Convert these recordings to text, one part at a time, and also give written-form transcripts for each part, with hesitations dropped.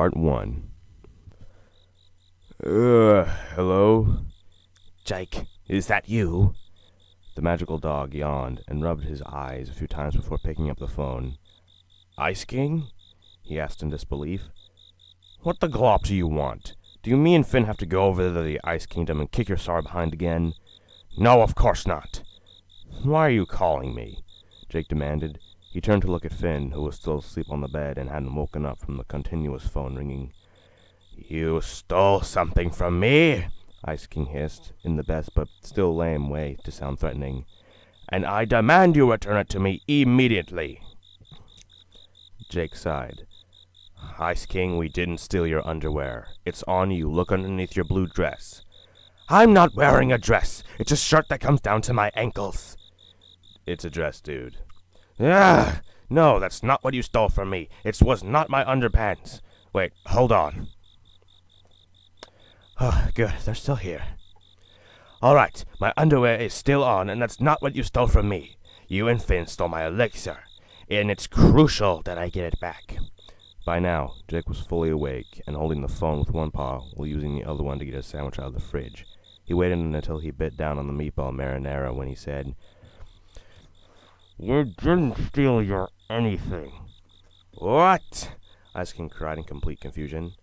Part 1. Hello? Jake, is that you? The magical dog yawned and rubbed his eyes a few times before picking up the phone. Ice King? He asked in disbelief. What the glop do you want? Do you me and Finn have to go over to the Ice Kingdom and kick your sorry behind again? No, of course not. Why are you calling me? Jake demanded. He turned to look at Finn, who was still asleep on the bed and hadn't woken up from the continuous phone ringing. You stole something from me, Ice King hissed, in the best but still lame way to sound threatening. And I demand you return it to me immediately. Jake sighed. Ice King, we didn't steal your underwear. It's on you. Look underneath your blue dress. I'm not wearing a dress. It's a shirt that comes down to my ankles. It's a dress, dude. No, that's not what you stole from me. It was not my underpants. Wait, hold on. Oh, good, they're still here. All right, my underwear is still on, and that's not what you stole from me. You and Finn stole my elixir, and it's crucial that I get it back. By now, Jake was fully awake and holding the phone with one paw while using the other one to get a sandwich out of the fridge. He waited until he bit down on the meatball marinara when he said, "We didn't steal your anything." "What?" Ice King cried in complete confusion.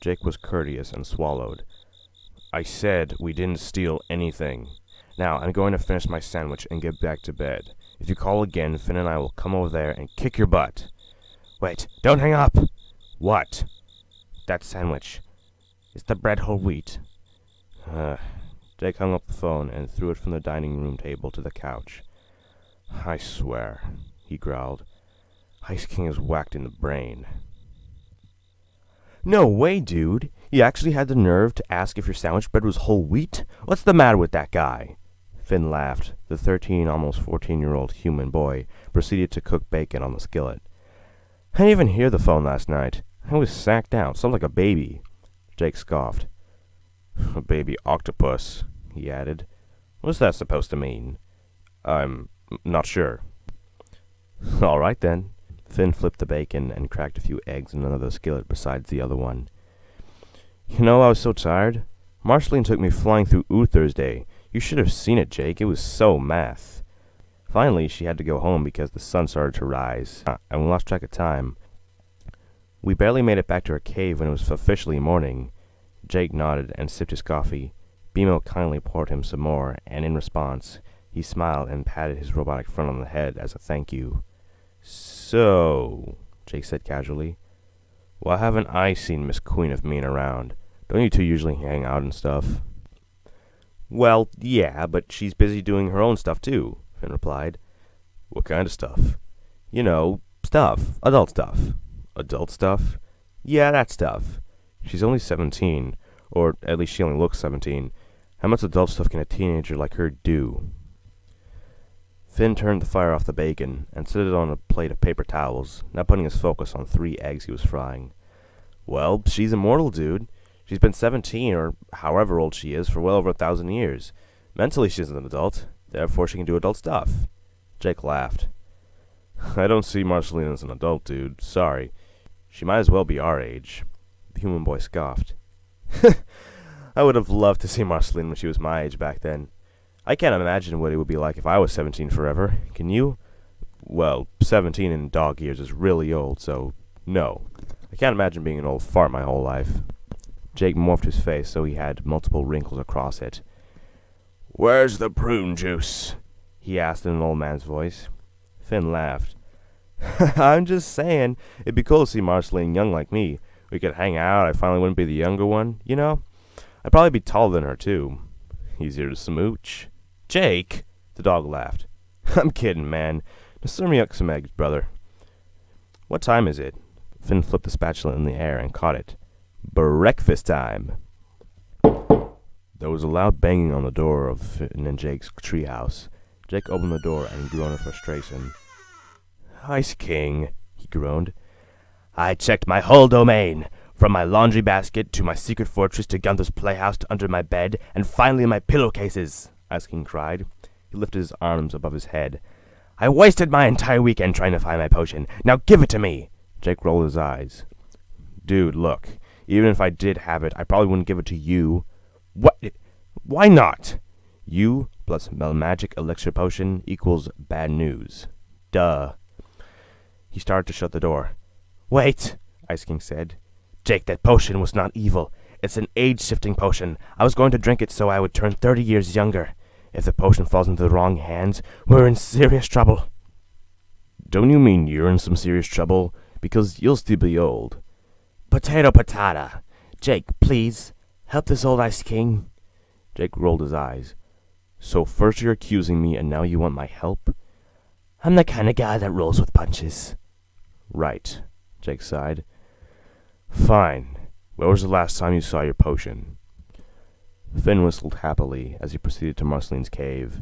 Jake was courteous and swallowed. "I said we didn't steal anything. Now, I'm going to finish my sandwich and get back to bed. If you call again, Finn and I will come over there and kick your butt." "Wait, don't hang up." "What?" "That sandwich. Is the bread whole wheat?" Jake hung up the phone and threw it from the dining room table to the couch. "I swear," he growled, "Ice King is whacked in the brain." "No way, dude. You actually had the nerve to ask if your sandwich bread was whole wheat? What's the matter with that guy?" Finn laughed. The 13, almost 14-year-old human boy proceeded to cook bacon on the skillet. "I didn't even hear the phone last night. I was sacked out. Sounds like a baby." Jake scoffed. "A baby octopus," he added. "What's that supposed to mean?" "I'm not sure." "All right, then." Finn flipped the bacon and cracked a few eggs in another skillet besides the other one. "You know, I was so tired. Marceline took me flying through Thursday. You should have seen it, Jake. It was so math. Finally, she had to go home because the sun started to rise, and we lost track of time. We barely made it back to our cave when it was officially morning." Jake nodded and sipped his coffee. Bimo kindly poured him some more, and in response, he smiled and patted his robotic friend on the head as a thank you. "So," Jake said casually, "why haven't I seen Miss Queen of Mean around? Don't you two usually hang out and stuff?" "Well, yeah, but she's busy doing her own stuff too," Finn replied. "What kind of stuff?" "You know, stuff. Adult stuff." "Adult stuff?" "Yeah, that stuff. She's only 17, or at least she only looks 17. How much adult stuff can a teenager like her do?" Finn turned the fire off the bacon and set it on a plate of paper towels, now putting his focus on 3 eggs he was frying. "Well, she's immortal, dude. She's been 17, or however old she is, for well over 1,000 years. Mentally, she's an adult. Therefore, she can do adult stuff." Jake laughed. "I don't see Marceline as an adult, dude. Sorry. She might as well be our age." The human boy scoffed. "I would have loved to see Marceline when she was my age back then. I can't imagine what it would be like if I was 17 forever. Can you?" "Well, 17 in dog years is really old, so no. I can't imagine being an old fart my whole life." Jake morphed his face so he had multiple wrinkles across it. "Where's the prune juice?" he asked in an old man's voice. Finn laughed. "I'm just saying, it'd be cool to see Marceline young like me. We could hang out. I finally wouldn't be the younger one, you know? I'd probably be taller than her, too. Easier to smooch." "Jake!" The dog laughed. "I'm kidding, man. Just serve me up some eggs, brother." "What time is it?" Finn flipped the spatula in the air and caught it. "Breakfast time." There was a loud banging on the door of Finn and Jake's treehouse. Jake opened the door and grew under frustration. "Ice King," he groaned. "I checked my whole domain, from my laundry basket to my secret fortress to Gunther's playhouse to under my bed, and finally in my pillowcases," Ice King cried. He lifted his arms above his head. "I wasted my entire weekend trying to find my potion. Now give it to me!" Jake rolled his eyes. Dude, look. Even if I did have it, I probably wouldn't give it to you. What? Why not? You plus a magic elixir potion equals bad news. Duh. He started to shut the door. Wait, Ice King said. Jake, that potion was not evil. It's an age-shifting potion. I was going to drink it so I would turn 30 years younger. If the potion falls into the wrong hands, we're in serious trouble. Don't you mean you're in some serious trouble? Because you'll still be old. Potato patata. Jake, please, help this old Ice King. Jake rolled his eyes. So first you're accusing me and now you want my help? I'm the kind of guy that rolls with punches. Right, Jake sighed. Fine. When was the last time you saw your potion? Finn whistled happily as he proceeded to Marceline's cave.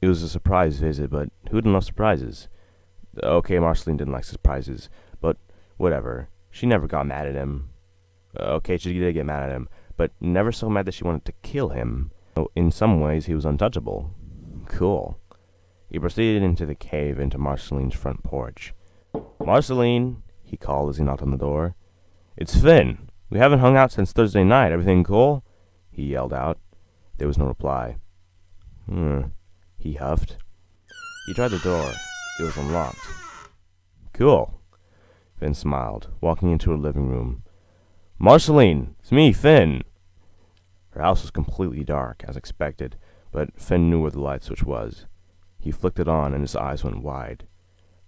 It was a surprise visit, but who didn't love surprises? Okay, Marceline didn't like surprises, but whatever. She never got mad at him. Okay, she did get mad at him, but never so mad that she wanted to kill him. In some ways, he was untouchable. Cool. He proceeded into the cave into Marceline's front porch. Marceline, he called as he knocked on the door. It's Finn. We haven't hung out since Thursday night. Everything cool? He yelled out. There was no reply. He huffed. He tried the door. It was unlocked. Cool. Finn smiled, walking into her living room. Marceline, it's me, Finn. Her house was completely dark, as expected, but Finn knew where the light switch was. He flicked it on, and his eyes went wide.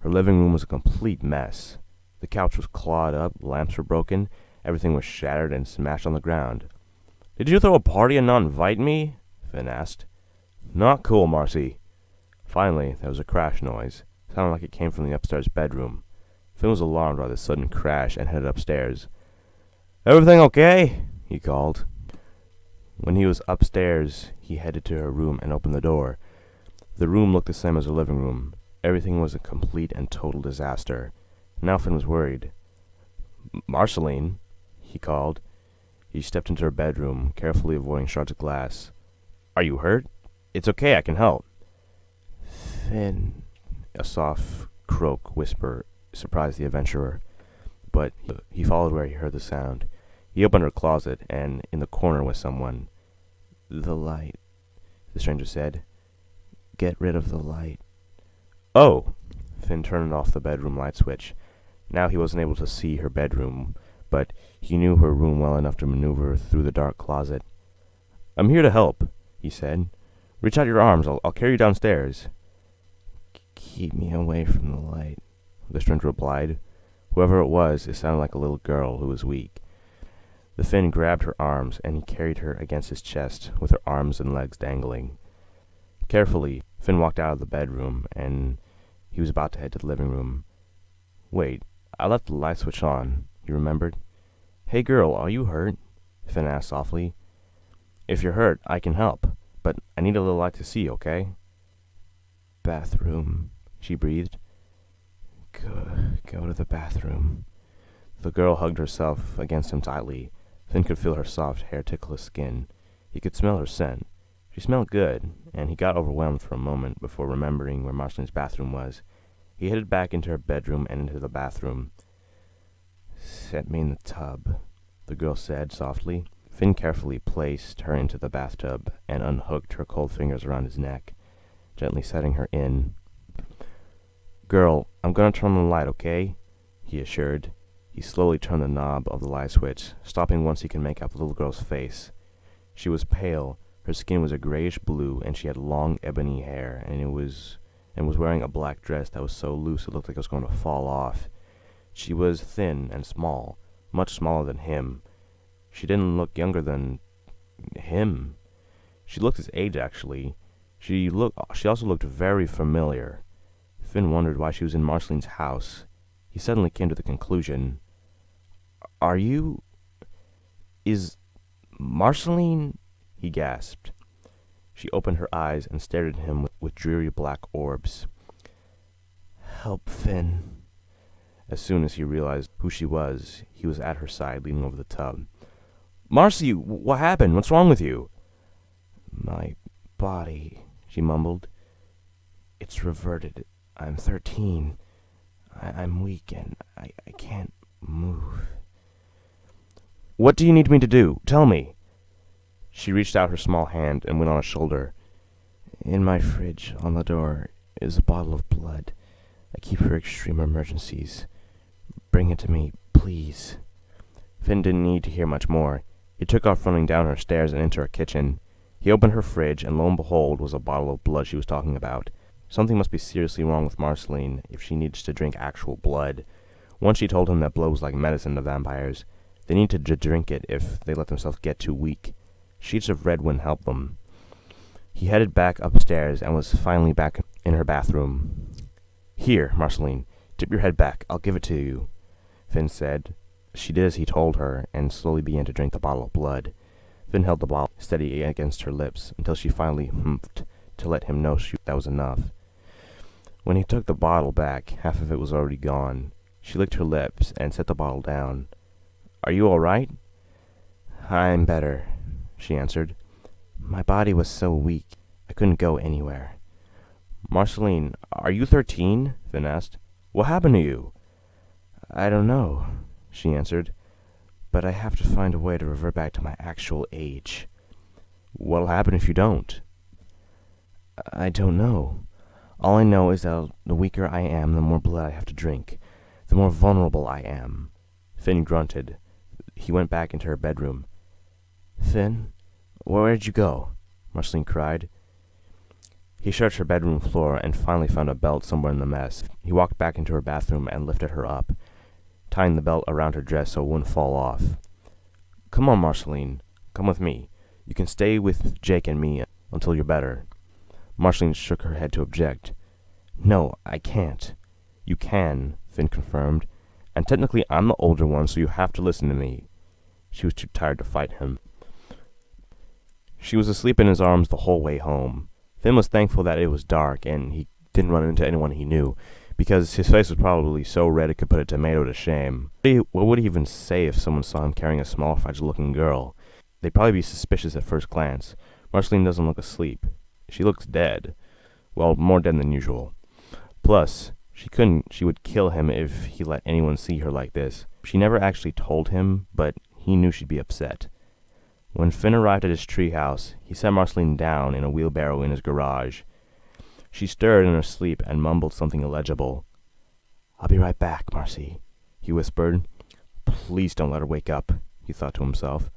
Her living room was a complete mess. The couch was clawed up, lamps were broken, everything was shattered and smashed on the ground. Did you throw a party and not invite me? Finn asked. Not cool, Marcy. Finally, there was a crash noise. It sounded like it came from the upstairs bedroom. Finn was alarmed by the sudden crash and headed upstairs. Everything okay? He called. When he was upstairs, he headed to her room and opened the door. The room looked the same as her living room. Everything was a complete and total disaster. Now Finn was worried. Marceline, he called. He stepped into her bedroom, carefully avoiding shards of glass. Are you hurt? It's okay, I can help. Finn, a soft croak whisper surprised the adventurer, but he followed where he heard the sound. He opened her closet, and in the corner was someone. The light, the stranger said. Get rid of the light. Oh! Finn turned off the bedroom light switch. Now he wasn't able to see her bedroom, but he knew her room well enough to maneuver through the dark closet. I'm here to help, he said. Reach out your arms. I'll carry you downstairs. Keep me away from the light, the stranger replied. Whoever it was, it sounded like a little girl who was weak. The Finn grabbed her arms, and he carried her against his chest, with her arms and legs dangling. Carefully, Finn walked out of the bedroom, and he was about to head to the living room. Wait, I left the light switch on, he remembered. Hey girl, are you hurt? Finn asked softly. If you're hurt, I can help, but I need a little light to see, okay? Bathroom, she breathed. Go to the bathroom. The girl hugged herself against him tightly. Finn could feel her soft hair tickle his skin. He could smell her scent. She smelled good, and he got overwhelmed for a moment before remembering where Marceline's bathroom was. He headed back into her bedroom and into the bathroom. Set me in the tub, the girl said softly. Finn carefully placed her into the bathtub and unhooked her cold fingers around his neck, gently setting her in. Girl, I'm gonna turn on the light, okay? He assured. He slowly turned the knob of the light switch, stopping once he could make out the little girl's face. She was pale. Her skin was a grayish blue, and she had long ebony hair, and was wearing a black dress that was so loose it looked like it was going to fall off. She was thin and small, much smaller than him. She didn't look younger than him. She looked his age, actually. She also looked very familiar. Finn wondered why she was in Marceline's house. He suddenly came to the conclusion. Is Marceline? He gasped. She opened her eyes and stared at him with dreary black orbs. Help, Finn. As soon as he realized who she was, he was at her side, leaning over the tub. Marcy, what happened? What's wrong with you? My body, she mumbled. It's reverted. I'm 13. I'm weak and I can't move. What do you need me to do? Tell me. She reached out her small hand and went on his shoulder. In my fridge on the door is a bottle of blood. I keep for extreme emergencies. Bring it to me, please. Finn didn't need to hear much more. He took off running down her stairs and into her kitchen. He opened her fridge, and lo and behold was a bottle of blood she was talking about. Something must be seriously wrong with Marceline if she needs to drink actual blood. Once she told him that blood was like medicine to vampires. They need to drink it if they let themselves get too weak. Sheets of red wouldn't help them. He headed back upstairs and was finally back in her bathroom. Here, Marceline, tip your head back. I'll give it to you, Finn said. She did as he told her and slowly began to drink the bottle of blood. Finn held the bottle steady against her lips until she finally humphed to let him know that was enough. When he took the bottle back, half of it was already gone. She licked her lips and set the bottle down. Are you all right? I'm better, she answered. My body was so weak, I couldn't go anywhere. Marceline, are you 13? Finn asked. What happened to you? I don't know, she answered, but I have to find a way to revert back to my actual age. What'll happen if you don't? I don't know. All I know is that the weaker I am, the more blood I have to drink, the more vulnerable I am. Finn grunted. He went back into her bedroom. Finn, where'd you go? Marceline cried. He searched her bedroom floor and finally found a belt somewhere in the mess. He walked back into her bathroom and lifted her up, tying the belt around her dress so it wouldn't fall off. Come on, Marceline. Come with me. You can stay with Jake and me until you're better. Marceline shook her head to object. No, I can't. You can, Finn confirmed. And technically I'm the older one, so you have to listen to me. She was too tired to fight him. She was asleep in his arms the whole way home. Finn was thankful that it was dark and he didn't run into anyone he knew, because his face was probably so red it could put a tomato to shame. What would he even say if someone saw him carrying a small, fragile-looking girl? They'd probably be suspicious at first glance. Marceline doesn't look asleep. She looks dead. Well, more dead than usual. Plus, she would kill him if he let anyone see her like this. She never actually told him, but he knew she'd be upset. When Finn arrived at his treehouse, he set Marceline down in a wheelbarrow in his garage. She stirred in her sleep and mumbled something illegible. I'll be right back, Marcy, he whispered. Please don't let her wake up, he thought to himself.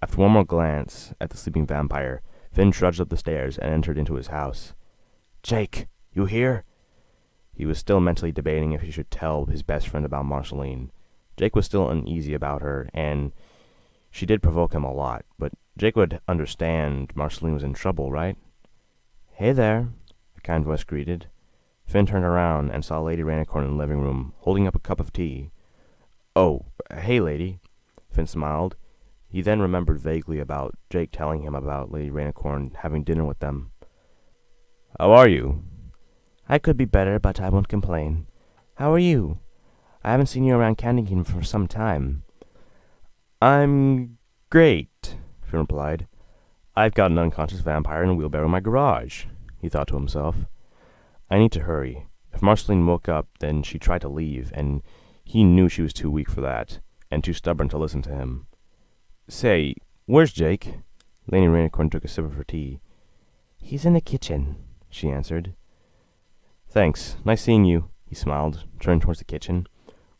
After one more glance at the sleeping vampire, Finn trudged up the stairs and entered into his house. Jake, you here? He was still mentally debating if he should tell his best friend about Marceline. Jake was still uneasy about her, and she did provoke him a lot, but Jake would understand Marceline was in trouble, right? Hey there, a kind voice greeted. Finn turned around and saw Lady Rainicorn in the living room, holding up a cup of tea. Oh, hey, lady, Finn smiled. He then remembered vaguely about Jake telling him about Lady Rainicorn having dinner with them. How are you? I could be better, but I won't complain. How are you? I haven't seen you around Candygate for some time. I'm great, Finn replied. I've got an unconscious vampire in a wheelbarrow in my garage, he thought to himself. I need to hurry. If Marceline woke up, then she tried to leave, and he knew she was too weak for that, and too stubborn to listen to him. Say, where's Jake? Lady Rainicorn took a sip of her tea. He's in the kitchen, she answered. Thanks. Nice seeing you, he smiled, turning towards the kitchen.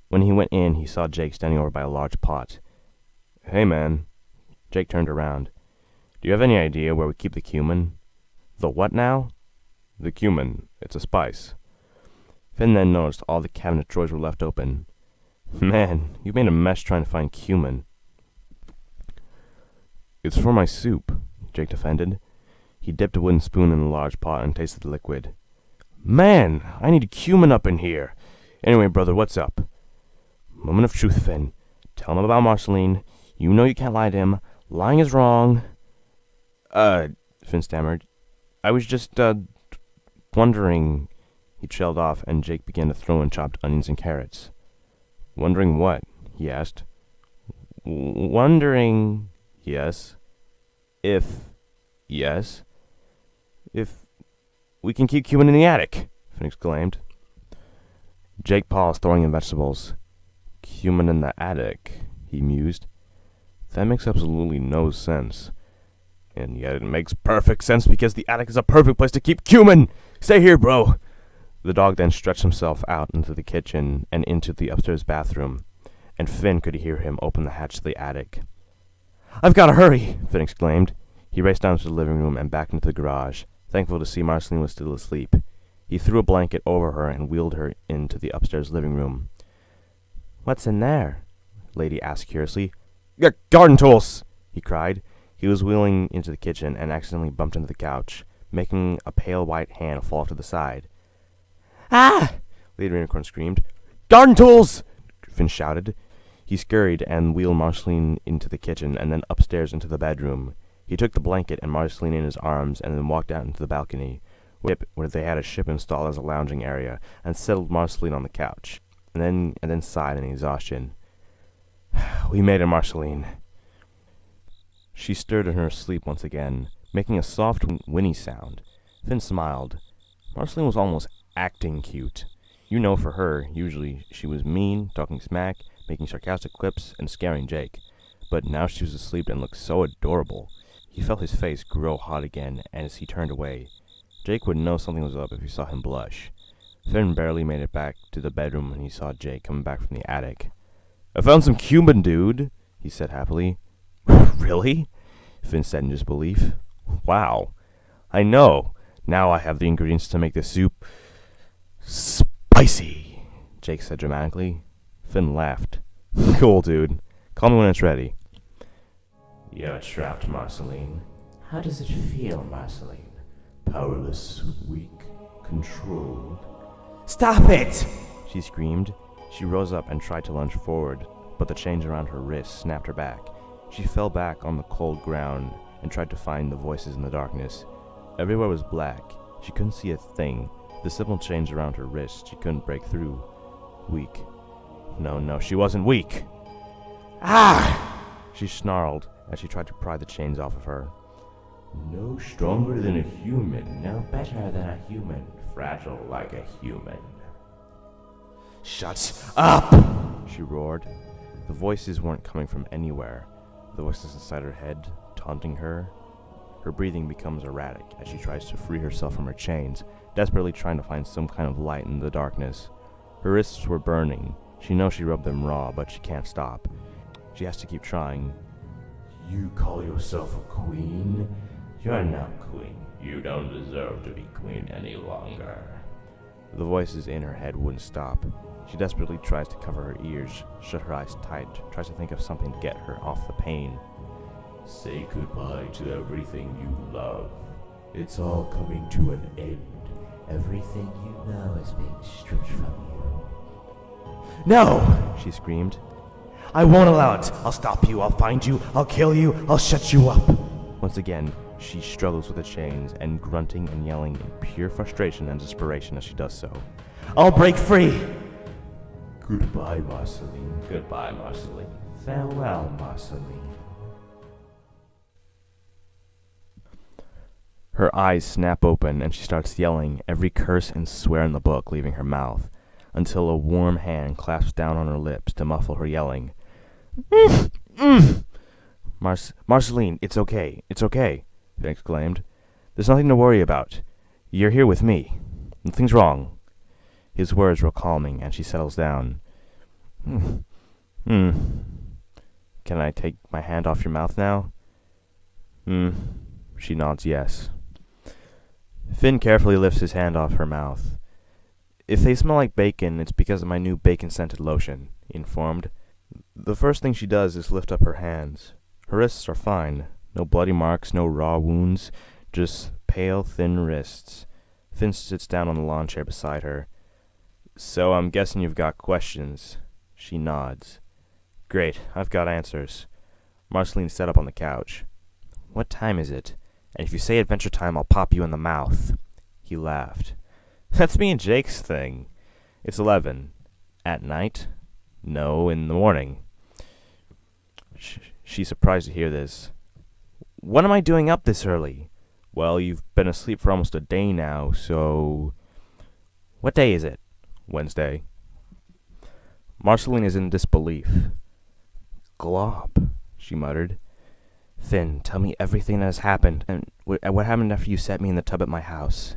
When he went in, he saw Jake standing over by a large pot. Hey, man. Jake turned around. Do you have any idea where we keep the cumin? The what now? The cumin. It's a spice. Finn then noticed all the cabinet drawers were left open. Man, you made a mess trying to find cumin. It's for my soup, Jake defended. He dipped a wooden spoon in the large pot and tasted the liquid. Man, I need cumin up in here. Anyway, brother, what's up? Moment of truth, Finn. Tell him about Marceline. You know you can't lie to him. Lying is wrong. Finn stammered. I was just, wondering. He trailed off, and Jake began to throw in chopped onions and carrots. Wondering what? He asked. Wondering, yes. Yes. If we can keep cumin in the attic, Finn exclaimed. Jake paused, throwing in vegetables. Cumin in the attic, he mused. That makes absolutely no sense. And yet it makes perfect sense because the attic is a perfect place to keep cumin! Stay here, bro! The dog then stretched himself out into the kitchen and into the upstairs bathroom, and Finn could hear him open the hatch to the attic. "I've got to hurry!" Finn exclaimed. He raced down to the living room and back into the garage, thankful to see Marceline was still asleep. He threw a blanket over her and wheeled her into the upstairs living room. "What's in there?" Lady asked curiously. Garden tools!" he cried. He was wheeling into the kitchen and accidentally bumped into the couch, making a pale white hand fall to the side. "Ah!" Lady Unicorn screamed. "Garden tools!" Finn shouted. He scurried and wheeled Marceline into the kitchen and then upstairs into the bedroom. He took the blanket and Marceline in his arms and then walked out into the balcony, where they had a ship installed as a lounging area, and settled Marceline on the couch, and then sighed in exhaustion. "We made it, Marceline." She stirred in her sleep once again, making a soft, whinny sound. Finn smiled. Marceline was almost acting cute. You know, for her, usually she was mean, talking smack, making sarcastic quips, and scaring Jake. But now she was asleep and looked so adorable. He felt his face grow hot again as he turned away. Jake would know something was up if he saw him blush. Finn barely made it back to the bedroom when he saw Jake coming back from the attic. "I found some cumin, dude," he said happily. "Really?" Finn said in disbelief. "Wow. I know. Now I have the ingredients to make the soup spicy," Jake said dramatically. Finn laughed. "Cool, dude. Call me when it's ready." "You're trapped, Marceline. How does it feel, Marceline? Powerless, weak, controlled." "Stop it!" she screamed. She rose up and tried to lunge forward, but the chains around her wrists snapped her back. She fell back on the cold ground and tried to find the voices in the darkness. Everywhere was black. She couldn't see a thing. The simple chains around her wrists she couldn't break through. Weak. No, she wasn't weak. "Ah!" she snarled as she tried to pry the chains off of her. "No stronger than a human, no better than a human, fragile like a human." "Shut up!" she roared. The voices weren't coming from anywhere. The voices inside her head, taunting her. Her breathing becomes erratic as she tries to free herself from her chains, desperately trying to find some kind of light in the darkness. Her wrists were burning. She knows she rubbed them raw, but she can't stop. She has to keep trying. "You call yourself a queen? You're not queen. You don't deserve to be queen any longer." The voices in her head wouldn't stop. She desperately tries to cover her ears, shut her eyes tight, tries to think of something to get her off the pain. "Say goodbye to everything you love. It's all coming to an end. Everything you know is being stripped from you." "No!" she screamed. "I won't allow it. I'll stop you. I'll find you. I'll kill you. I'll shut you up." Once again, she struggles with the chains and grunting and yelling in pure frustration and desperation as she does so. "I'll break free!" "Goodbye, Marceline. Goodbye, Marceline. Farewell, Marceline." Her eyes snap open and she starts yelling every curse and swear in the book leaving her mouth, until a warm hand clasps down on her lips to muffle her yelling. Marceline, it's okay, Finn exclaimed. "There's nothing to worry about. You're here with me. Nothing's wrong." His words were calming, and she settles down. Can I take my hand off your mouth now? She nods yes. Finn carefully lifts his hand off her mouth. "If they smell like bacon, it's because of my new bacon-scented lotion," he informed. The first thing she does is lift up her hands. Her wrists are fine. No bloody marks, no raw wounds, just pale, thin wrists. Finn sits down on the lawn chair beside her. "So I'm guessing you've got questions." She nods. "Great, I've got answers." Marceline sat up on the couch. "What time is it? And if you say adventure time, I'll pop you in the mouth." He laughed. "That's me and Jake's thing. It's 11. At night? No, in the morning." She's surprised to hear this. "What am I doing up this early?" "Well, you've been asleep for almost a day now, so..." "What day is it?" "Wednesday." Marceline is in disbelief. "Glob," she muttered. Finn, tell me everything that has happened, and what happened after you set me in the tub at my house.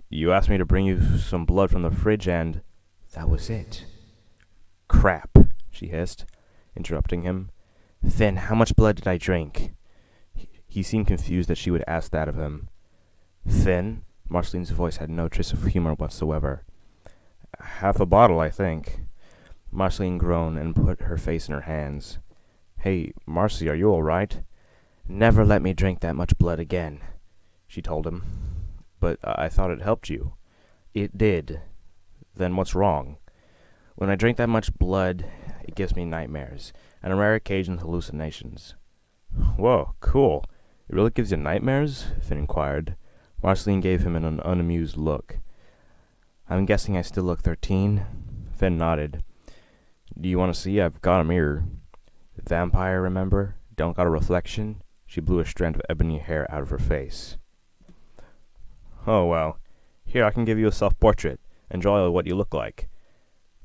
You asked me to bring you some blood from the fridge and... That was it. Crap, she hissed, interrupting him. Finn, how much blood did I drink? He seemed confused that she would ask that of him. Finn? Marceline's voice had no trace of humor whatsoever. Half a bottle, I think. Marceline groaned and put her face in her hands. Hey, Marcy, are you all right? Never let me drink that much blood again, she told him. But I thought it helped you. It did. Then what's wrong? When I drink that much blood, it gives me nightmares, and on rare occasions hallucinations. Whoa, cool. It really gives you nightmares? Finn inquired. Marceline gave him an unamused look. I'm guessing I still look 13? Finn nodded. Do you want to see? I've got a mirror. Vampire, remember? Don't got a reflection? She blew a strand of ebony hair out of her face. Oh, well. Here, I can give you a self-portrait and draw what you look like.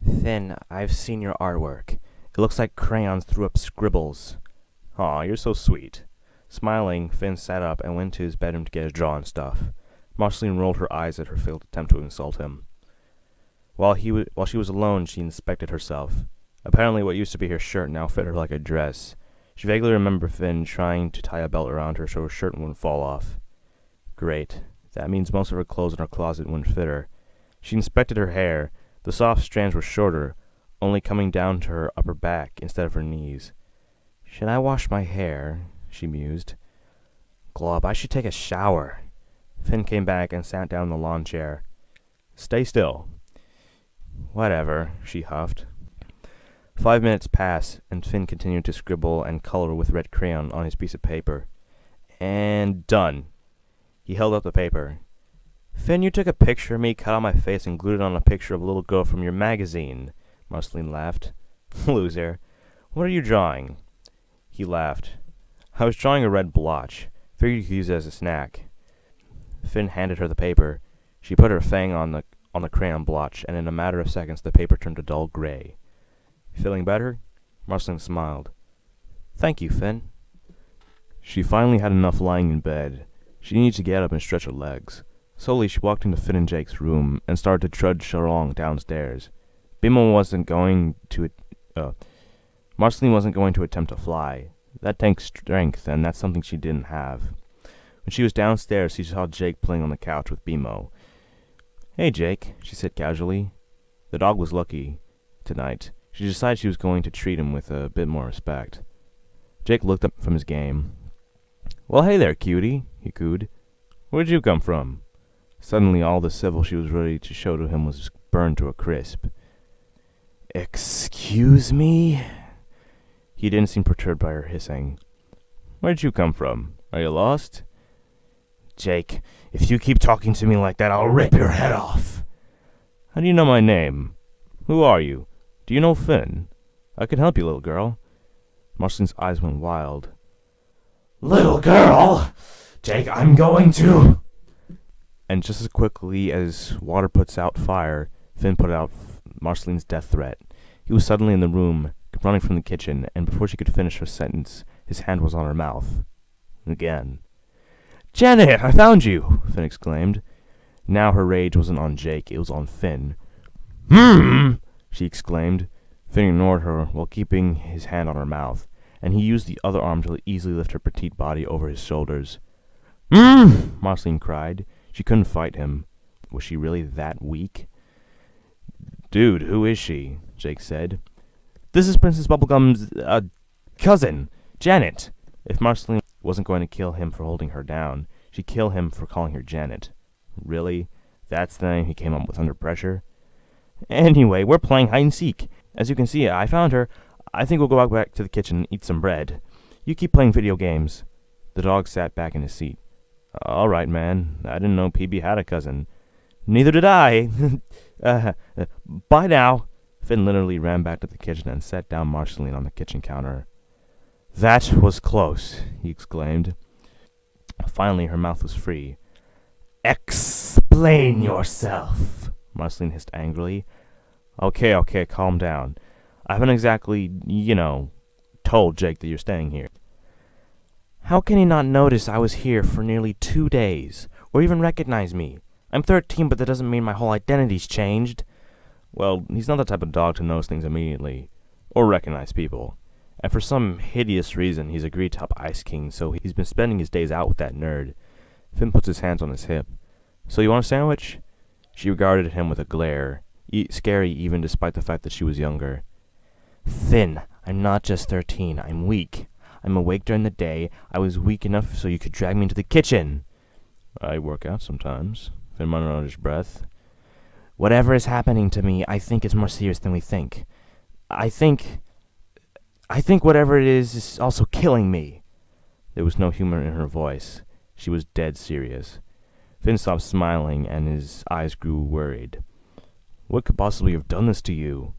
Finn, I've seen your artwork. It looks like crayons threw up scribbles. Aw, you're so sweet. Smiling, Finn sat up and went to his bedroom to get his drawing stuff. Marceline rolled her eyes at her failed attempt to insult him. While she was alone, she inspected herself. Apparently what used to be her shirt now fit her like a dress. She vaguely remembered Finn trying to tie a belt around her so her shirt wouldn't fall off. Great. That means most of her clothes in her closet wouldn't fit her. She inspected her hair. The soft strands were shorter, only coming down to her upper back instead of her knees. Should I wash my hair? She mused. Glob, I should take a shower. Finn came back and sat down in the lawn chair. Stay still. Whatever, she huffed. 5 minutes passed, and Finn continued to scribble and color with red crayon on his piece of paper. And done. He held up the paper. Finn, you took a picture of me, cut out my face, and glued it on a picture of a little girl from your magazine. Marceline laughed. Loser. What are you drawing? He laughed. I was drawing a red blotch. Figured you could use it as a snack. Finn handed her the paper. She put her fang on the crayon blotch, and in a matter of seconds the paper turned a dull gray. Feeling better? Marceline smiled. Thank you, Finn. She finally had enough lying in bed. She needed to get up and stretch her legs. Slowly she walked into Finn and Jake's room and started to trudge along downstairs. Marceline wasn't going to attempt to fly. That takes strength, and that's something she didn't have. When she was downstairs, she saw Jake playing on the couch with Bimo. Hey, Jake, she said casually. The dog was lucky tonight. She decided she was going to treat him with a bit more respect. Jake looked up from his game. Well, hey there, cutie, he cooed. Where'd you come from? Suddenly all the civil she was ready to show to him was burned to a crisp. Excuse me? He didn't seem perturbed by her hissing. Where'd you come from? Are you lost? Jake, if you keep talking to me like that, I'll rip your head off. How do you know my name? Who are you? Do you know Finn? I can help you, little girl. Marceline's eyes went wild. Little girl! Jake, I'm going to... And just as quickly as water puts out fire, Finn put out Marceline's death threat. He was suddenly in the room, running from the kitchen, and before she could finish her sentence, his hand was on her mouth. Again. Janet, I found you! Finn exclaimed. Now her rage wasn't on Jake, it was on Finn. She exclaimed. Finn ignored her while keeping his hand on her mouth, and he used the other arm to easily lift her petite body over his shoulders. Marceline cried. She couldn't fight him. Was she really that weak? Dude, who is she? Jake said. This is Princess Bubblegum's, cousin, Janet. If Marceline wasn't going to kill him for holding her down, she'd kill him for calling her Janet. Really? That's the name he came up with under pressure? Anyway, we're playing hide-and-seek. As you can see, I found her. I think we'll go back to the kitchen and eat some bread. You keep playing video games. The dog sat back in his seat. All right, man. I didn't know PB had a cousin. Neither did I. Bye now. Finn literally ran back to the kitchen and sat down Marceline on the kitchen counter. That was close, he exclaimed. Finally, her mouth was free. Explain yourself, Marceline hissed angrily. Okay, calm down. I haven't exactly, told Jake that you're staying here. How can he not notice I was here for nearly 2 days, or even recognize me? I'm 13, but that doesn't mean my whole identity's changed. Well, he's not the type of dog to notice things immediately, or recognize people. And for some hideous reason, he's agreed to help Ice King, so he's been spending his days out with that nerd. Finn puts his hands on his hip. So you want a sandwich? She regarded him with a glare, scary even despite the fact that she was younger. Finn, I'm not just 13, I'm weak. I'm awake during the day. I was weak enough so you could drag me into the kitchen. I work out sometimes. Finn muttered under his breath. Whatever is happening to me, I think it's more serious than we think. I think whatever it is also killing me. There was no humor in her voice. She was dead serious. Finn stopped smiling, and his eyes grew worried. What could possibly have done this to you?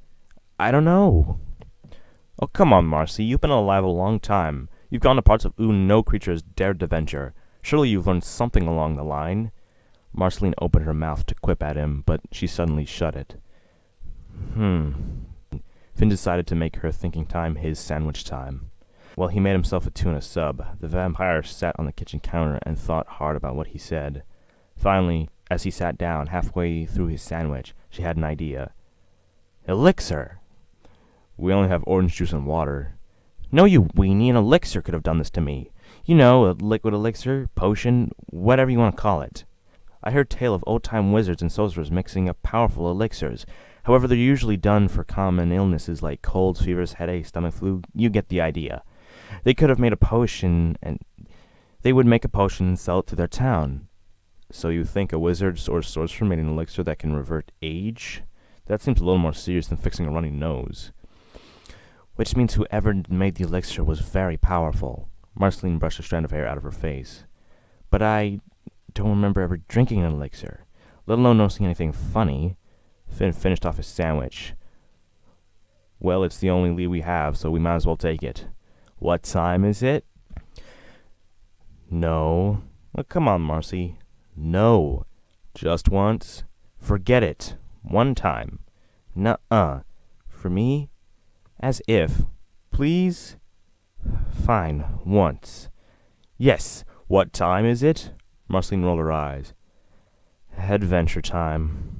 I don't know. Oh, come on, Marcy. You've been alive a long time. You've gone to parts of Oon no creature has dared to venture. Surely you've learned something along the line. Marceline opened her mouth to quip at him, but she suddenly shut it. Finn decided to make her thinking time his sandwich time. While he made himself a tuna sub, the vampire sat on the kitchen counter and thought hard about what he said. Finally, as he sat down halfway through his sandwich, she had an idea. Elixir! We only have orange juice and water. No, you weenie, an elixir could have done this to me. You know, a liquid elixir, potion, whatever you want to call it. I heard tale of old-time wizards and sorcerers mixing up powerful elixirs. However, they're usually done for common illnesses like colds, fevers, headaches, stomach flu. You get the idea. They could have made a potion, and they would make a potion and sell it to their town. So you think a wizard or sorcerer made an elixir that can revert age? That seems a little more serious than fixing a runny nose. Which means whoever made the elixir was very powerful. Marceline brushed a strand of hair out of her face. But I don't remember ever drinking an elixir, let alone noticing anything funny. Finn finished off his sandwich. Well, it's the only lead we have, so we might as well take it. What time is it? No. Well, come on, Marcy. No. Just once. Forget it. One time. Nuh-uh. For me? As if. Please? Fine. Once. Yes. What time is it? Marceline rolled her eyes. Adventure time.